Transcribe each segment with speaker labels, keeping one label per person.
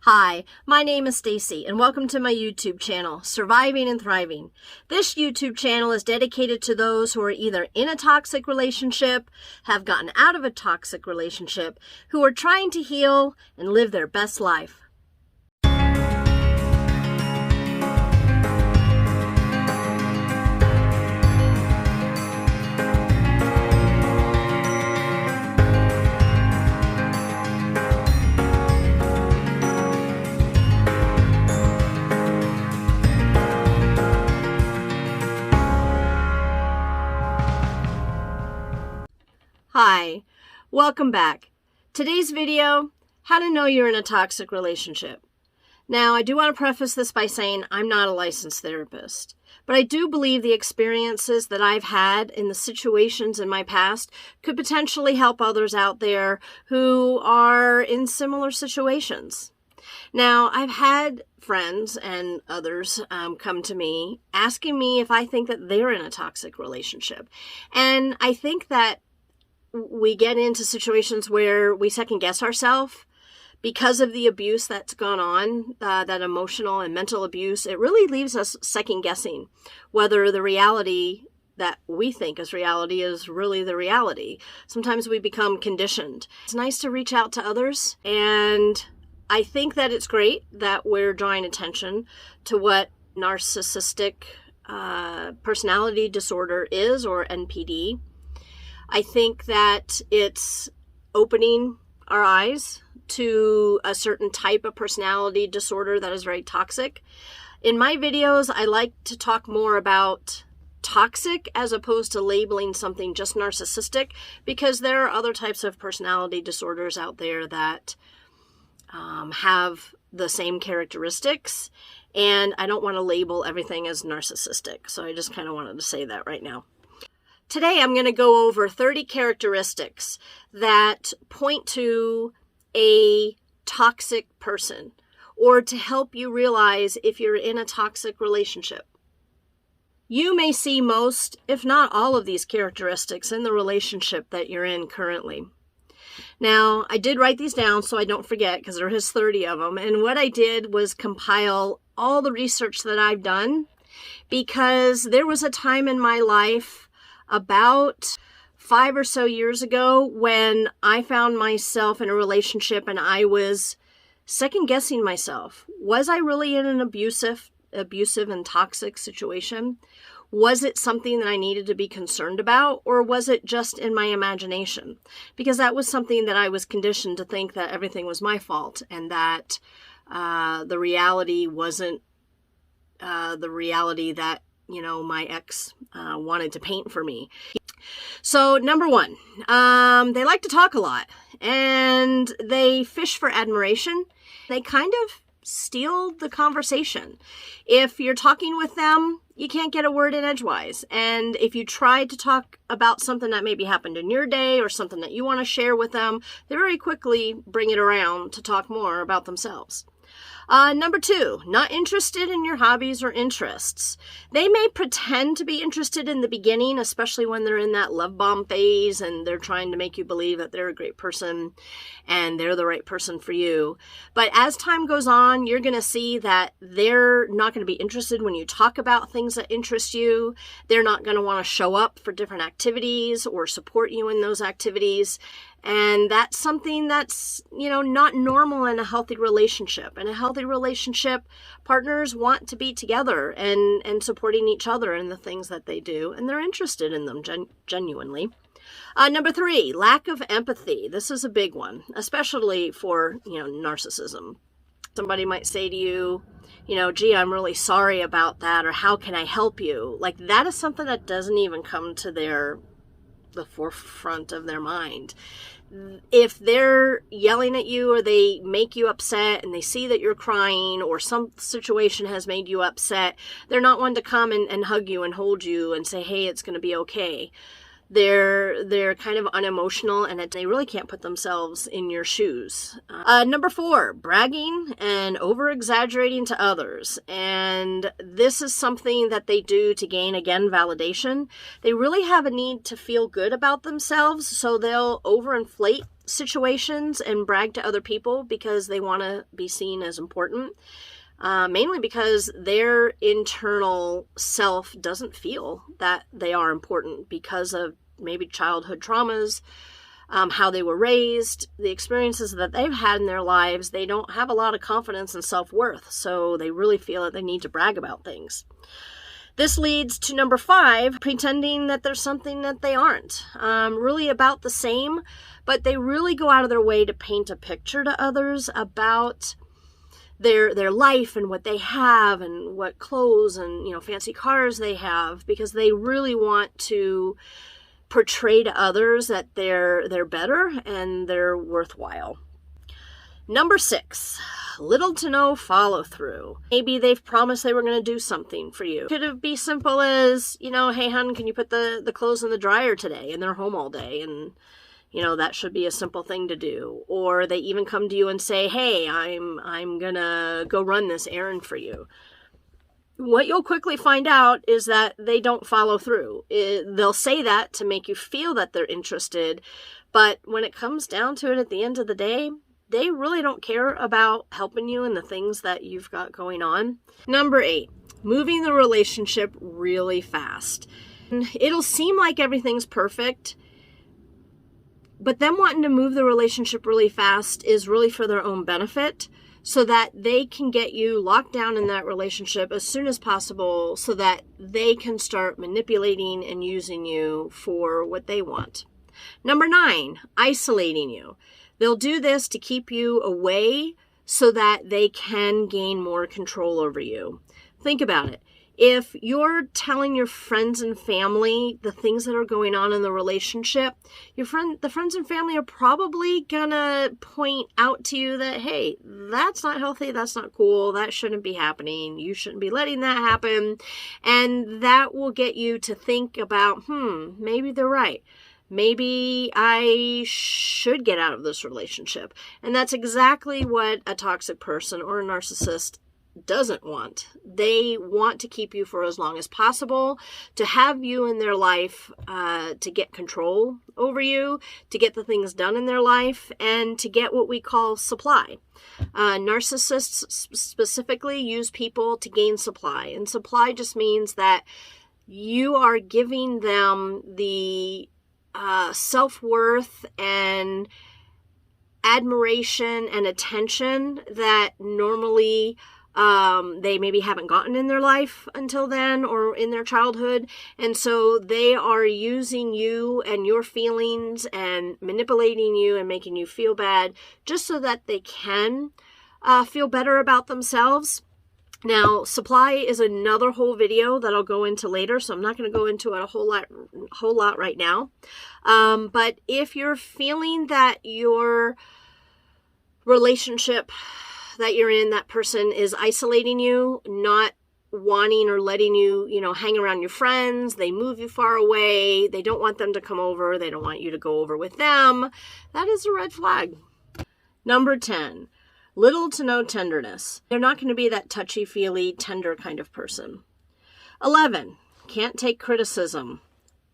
Speaker 1: Hi, my name is Stacy and welcome to my YouTube channel, Surviving and Thriving. This YouTube channel is dedicated to those who are either in a toxic relationship, have gotten out of a toxic relationship, who are trying to heal and live their best life. Hi, welcome back. Today's video, how to know you're in a toxic relationship. Now, I do want to preface this by saying I'm not a licensed therapist, but I do believe the experiences that I've had in the situations in my past could potentially help others out there who are in similar situations. Now, I've had friends and others come to me asking me if I think that they're in a toxic relationship. And I think that we get into situations where we second guess ourselves because of the abuse that's gone on, that emotional and mental abuse. It really leaves us second guessing whether the reality that we think is reality is really the reality. Sometimes we become conditioned. It's nice to reach out to others, and I think that it's great that we're drawing attention to what narcissistic personality disorder is, or NPD. I think that it's opening our eyes to a certain type of personality disorder that is very toxic. In my videos, I like to talk more about toxic as opposed to labeling something just narcissistic, because there are other types of personality disorders out there that have the same characteristics, and I don't want to label everything as narcissistic. So I just kind of wanted to say that right now. Today, I'm going to go over 30 characteristics that point to a toxic person, or to help you realize if you're in a toxic relationship. You may see most, if not all, of these characteristics in the relationship that you're in currently. Now, I did write these down so I don't forget, because there is 30 of them. And what I did was compile all the research that I've done, because there was a time in my life about 5 or so years ago when I found myself in a relationship and I was second guessing myself. Was I really in an abusive and toxic situation? Was it something that I needed to be concerned about, or was it just in my imagination? Because that was something that I was conditioned to think, that everything was my fault, and that the reality wasn't the reality that my ex wanted to paint for me. So number one, they like to talk a lot, and they fish for admiration. They kind of steal the conversation. If you're talking with them, you can't get a word in edgewise. And if you try to talk about something that maybe happened in your day or something that you want to share with them, they very quickly bring it around to talk more about themselves. Number two, not interested in your hobbies or interests. They may pretend to be interested in the beginning, especially when they're in that love bomb phase and they're trying to make you believe that they're a great person and they're the right person for you. But as time goes on, you're going to see that they're not going to be interested when you talk about things that interest you. They're not going to want to show up for different activities or support you in those activities. And that's something that's, not normal in a healthy relationship. In a healthy relationship, partners want to be together and supporting each other in the things that they do, and they're interested in them genuinely. Number three, lack of empathy. This is a big one, especially for, narcissism. Somebody might say to you, gee, I'm really sorry about that, or how can I help you? Like, that is something that doesn't even come to the forefront of their mind. If they're yelling at you, or they make you upset, and they see that you're crying, or some situation has made you upset, they're not one to come and hug you and hold you and say, hey, it's going to be okay. They're kind of unemotional, and they really can't put themselves in your shoes. Number four, bragging and over-exaggerating to others. And this is something that they do to gain, again, validation. They really have a need to feel good about themselves, so they'll overinflate situations and brag to other people because they want to be seen as important. Mainly because their internal self doesn't feel that they are important because of maybe childhood traumas, how they were raised, the experiences that they've had in their lives. They don't have a lot of confidence and self-worth, so they really feel that they need to brag about things. This leads to number 5, pretending that there's something that they aren't. Really about the same, but they really go out of their way to paint a picture to others about their life and what they have and what clothes and, you know, fancy cars they have, because they really want to portray to others that they're better and they're worthwhile. Number 6, little to no follow through. Maybe they've promised they were going to do something for you. Could it be simple as, you know, hey hun, can you put the clothes in the dryer today? And they're home all day, and you know, that should be a simple thing to do. Or they even come to you and say, hey, I'm gonna go run this errand for you. What you'll quickly find out is that they don't follow through. They'll say that to make you feel that they're interested, but when it comes down to it at the end of the day, they really don't care about helping you in the things that you've got going on. Number 8, moving the relationship really fast. It'll seem like everything's perfect, but them wanting to move the relationship really fast is really for their own benefit, so that they can get you locked down in that relationship as soon as possible so that they can start manipulating and using you for what they want. Number 9, isolating you. They'll do this to keep you away so that they can gain more control over you. Think about it. If you're telling your friends and family the things that are going on in the relationship, the friends and family are probably gonna point out to you that, hey, that's not healthy, that's not cool, that shouldn't be happening, you shouldn't be letting that happen. And that will get you to think about, maybe they're right. Maybe I should get out of this relationship. And that's exactly what a toxic person or a narcissist doesn't want. They want to keep you for as long as possible, to have you in their life, to get control over you, to get the things done in their life, and to get what we call supply. Narcissists specifically use people to gain supply, and supply just means that you are giving them the self-worth and admiration and attention that normally they maybe haven't gotten in their life until then or in their childhood. And so they are using you and your feelings and manipulating you and making you feel bad just so that they can feel better about themselves. Now, supply is another whole video that I'll go into later, so I'm not going to go into it a whole lot right now. But if you're feeling that your relationship that you're in, that person is isolating you, not wanting or letting you, hang around your friends, they move you far away, they don't want them to come over, they don't want you to go over with them, that is a red flag. Number 10. Little to no tenderness. They're not going to be that touchy-feely, tender kind of person. 11. Can't take criticism.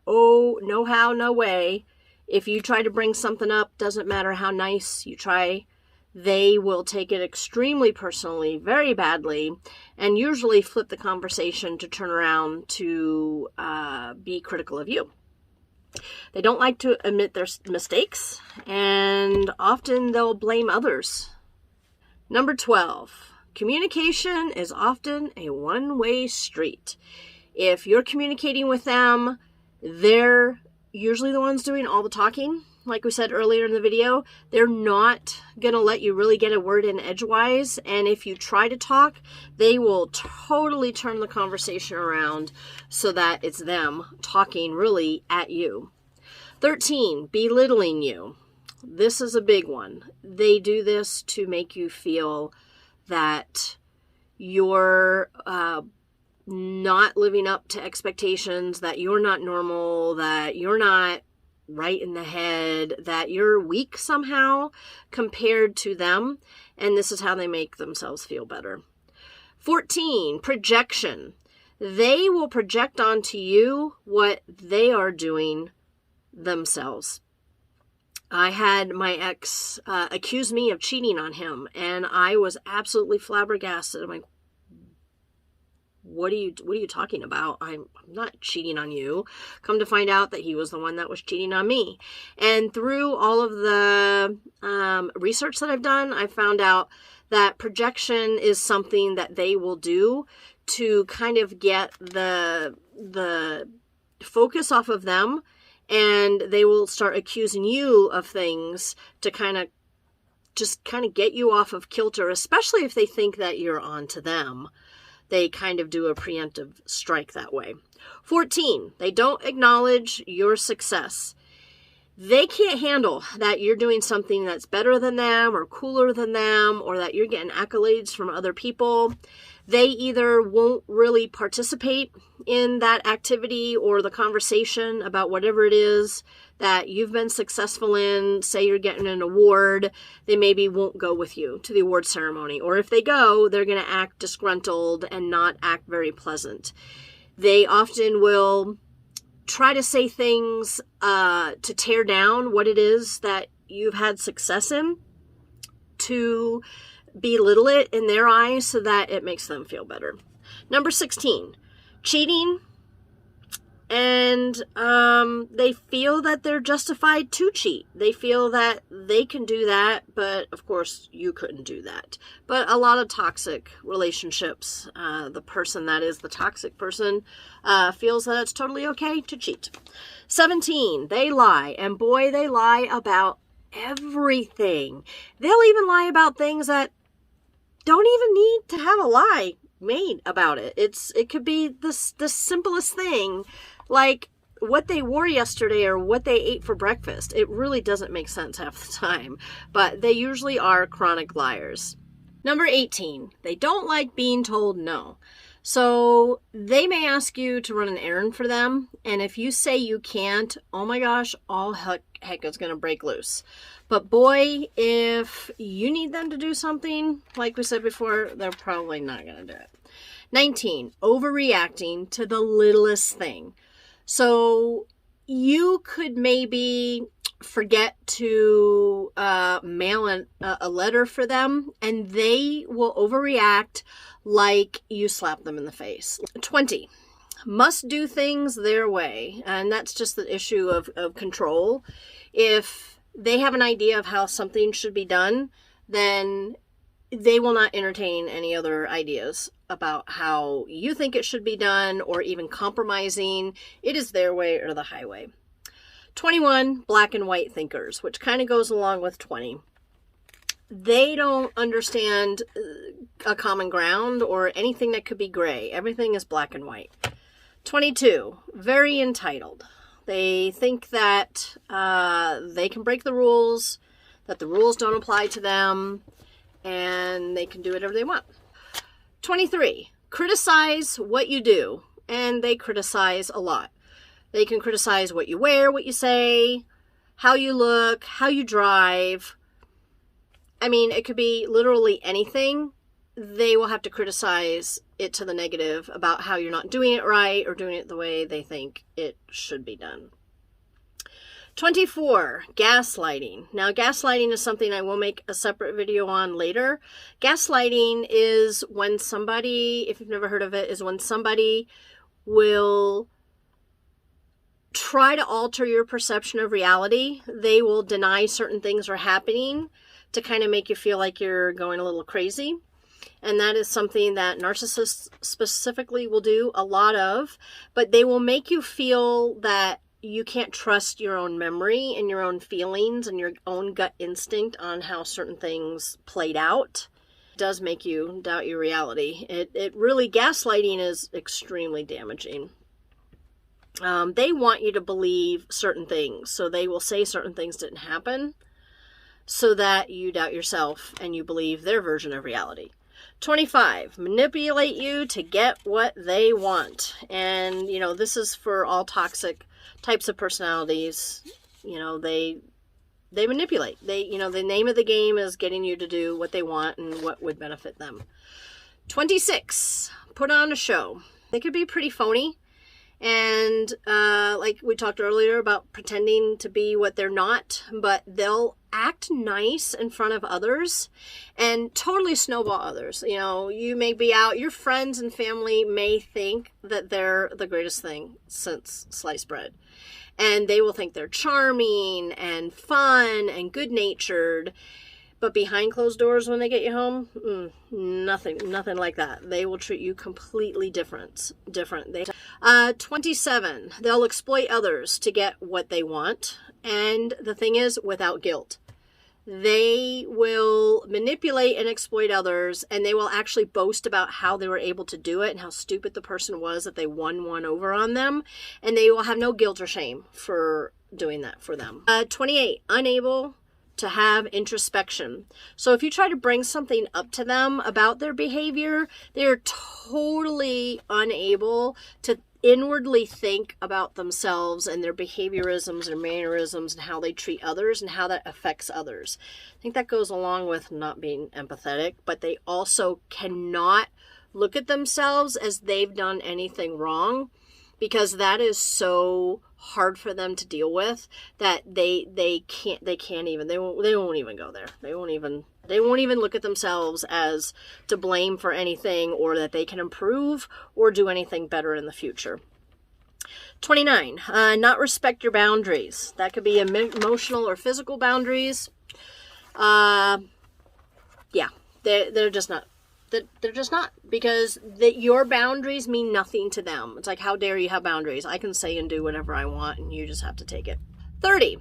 Speaker 1: Oh, no how, no way. If you try to bring something up, doesn't matter how nice you try, they will take it extremely personally, very badly, and usually flip the conversation to turn around to be critical of you. They don't like to admit their mistakes, and often they'll blame others. Number 12, communication is often a one-way street. If you're communicating with them, they're usually the ones doing all the talking. Like we said earlier in the video, they're not going to let you really get a word in edgewise. And if you try to talk, they will totally turn the conversation around so that it's them talking really at you. 13, belittling you. This is a big one. They do this to make you feel that you're not living up to expectations, that you're not normal, that you're not right in the head, that you're weak somehow compared to them. And this is how they make themselves feel better. 14, projection. They will project onto you what they are doing themselves. I had my ex accuse me of cheating on him, and I was absolutely flabbergasted. I'm like, what are you talking about? I'm not cheating on you. Come to find out that he was the one that was cheating on me. And through all of the research that I've done, I found out that projection is something that they will do to kind of get the focus off of them, and they will start accusing you of things to kind of get you off of kilter, especially if they think that you're on to them. They kind of do a preemptive strike that way. 14, they don't acknowledge your success. They can't handle that you're doing something that's better than them or cooler than them, or that you're getting accolades from other people. They either won't really participate in that activity or the conversation about whatever it is that you've been successful in. Say you're getting an award, they maybe won't go with you to the award ceremony. Or if they go, they're going to act disgruntled and not act very pleasant. They often will try to say things to tear down what it is that you've had success in, to belittle it in their eyes so that it makes them feel better. Number 16, cheating. And they feel that they're justified to cheat. They feel that they can do that, but of course you couldn't do that. But a lot of toxic relationships, the person that is the toxic person feels that it's totally okay to cheat. 17, they lie. And boy, they lie about everything. They'll even lie about things that don't even need to have a lie made about it. It could be the simplest thing, like what they wore yesterday or what they ate for breakfast. It really doesn't make sense half the time, but they usually are chronic liars. Number 18, they don't like being told no. So they may ask you to run an errand for them, and if you say you can't, oh my gosh, all heck is going to break loose. But boy, if you need them to do something, like we said before, they're probably not going to do it. 19, overreacting to the littlest thing. So you could maybe forget to mail a letter for them, and they will overreact like you slap them in the face. 20, must do things their way. And that's just the issue of control. If they have an idea of how something should be done, then they will not entertain any other ideas about how you think it should be done, or even compromising. It is their way or the highway. 21, black and white thinkers, which kind of goes along with 20. They don't understand a common ground or anything that could be gray. Everything is black and white. 22, very entitled. They think that they can break the rules, that the rules don't apply to them, and they can do whatever they want. 23, criticize what you do, and they criticize a lot. They can criticize what you wear, what you say, how you look, how you drive. I mean, it could be literally anything. They will have to criticize it to the negative about how you're not doing it right or doing it the way they think it should be done. 24, gaslighting. Now, gaslighting is something I will make a separate video on later. Gaslighting is when somebody, if you've never heard of it, is when somebody will try to alter your perception of reality. They will deny certain things are happening to kind of make you feel like you're going a little crazy. And that is something that narcissists specifically will do a lot of. But they will make you feel that you can't trust your own memory and your own feelings and your own gut instinct on how certain things played out. It does make you doubt your reality. It really, gaslighting is extremely damaging. They want you to believe certain things, so they will say certain things didn't happen so that you doubt yourself and you believe their version of reality. 25, manipulate you to get what they want. And, you know, this is for all toxic types of personalities. You know, they manipulate. The name of the game is getting you to do what they want and what would benefit them. 26, put on a show. They could be pretty phony, And like we talked earlier about pretending to be what they're not, but they'll act nice in front of others and totally snowball others. You know, you may be out, your friends and family may think that they're the greatest thing since sliced bread. And they will think they're charming and fun and good-natured. But behind closed doors when they get you home, nothing like that. They will treat you completely different. 27, they'll exploit others to get what they want. And the thing is, without guilt. They will manipulate and exploit others, and they will actually boast about how they were able to do it and how stupid the person was that they won one over on them. And they will have no guilt or shame for doing that for them. 28, unable to have introspection. So if you try to bring something up to them about their behavior, they're totally unable to inwardly think about themselves and their behaviorisms and mannerisms and how they treat others and how that affects others. I think that goes along with not being empathetic, but they also cannot look at themselves as they've done anything wrong, because that is so hard for them to deal with that they won't even go there. They won't even look at themselves as to blame for anything, or that they can improve or do anything better in the future. 29, not respect your boundaries. That could be emotional or physical boundaries. Yeah, they're just not. They're just not, because your boundaries mean nothing to them. It's like, how dare you have boundaries? I can say and do whatever I want, and you just have to take it. 30,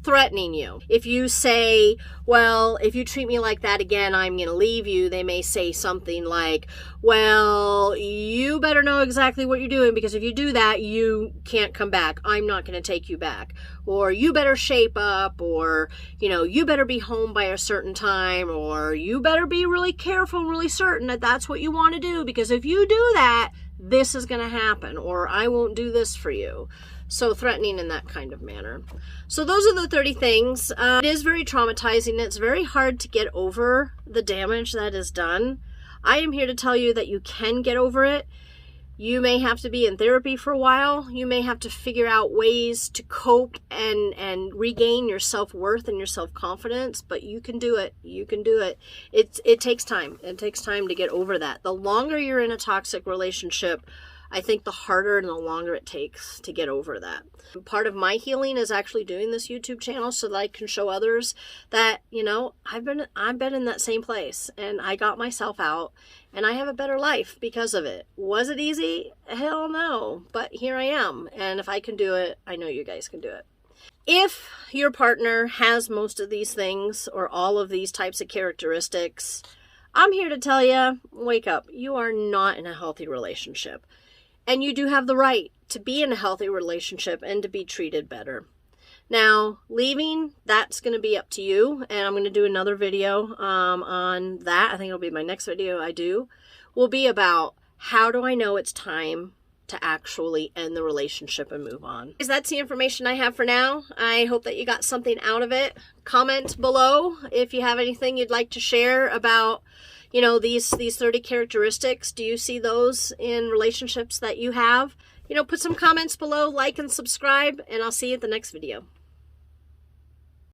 Speaker 1: threatening you. If you say, well, if you treat me like that again, I'm going to leave you, they may say something like, well, you better know exactly what you're doing, because if you do that, you can't come back. I'm not going to take you back. Or you better shape up, or, you know, you better be home by a certain time, or you better be really careful and really certain that that's what you want to do, because if you do that, this is going to happen, or I won't do this for you. So threatening in that kind of manner. So those are the 30 things. It is very traumatizing. It's very hard to get over the damage that is done. I am here to tell you that you can get over it. You may have to be in therapy for a while. You may have to figure out ways to cope and regain your self-worth and your self-confidence, but you can do it. You can do it. It takes time. It takes time to get over that. The longer you're in a toxic relationship, I think the harder and the longer it takes to get over that. Part of my healing is actually doing this YouTube channel so that I can show others that, you know, I've been in that same place, and I got myself out, and I have a better life because of it. Was it easy? Hell no. But here I am. And if I can do it, I know you guys can do it. If your partner has most of these things or all of these types of characteristics, I'm here to tell you, wake up. You are not in a healthy relationship. And you do have the right to be in a healthy relationship and to be treated better. Now, leaving, that's going to be up to you. And I'm going to do another video on that. I think it'll be my next video I do. Will be about, how do I know it's time to actually end the relationship and move on? Because that's the information I have for now. I hope that you got something out of it. Comment below if you have anything you'd like to share about, you know, these 30 characteristics. Do you see those in relationships that you have? You know, put some comments below, like and subscribe, and I'll see you at the next video.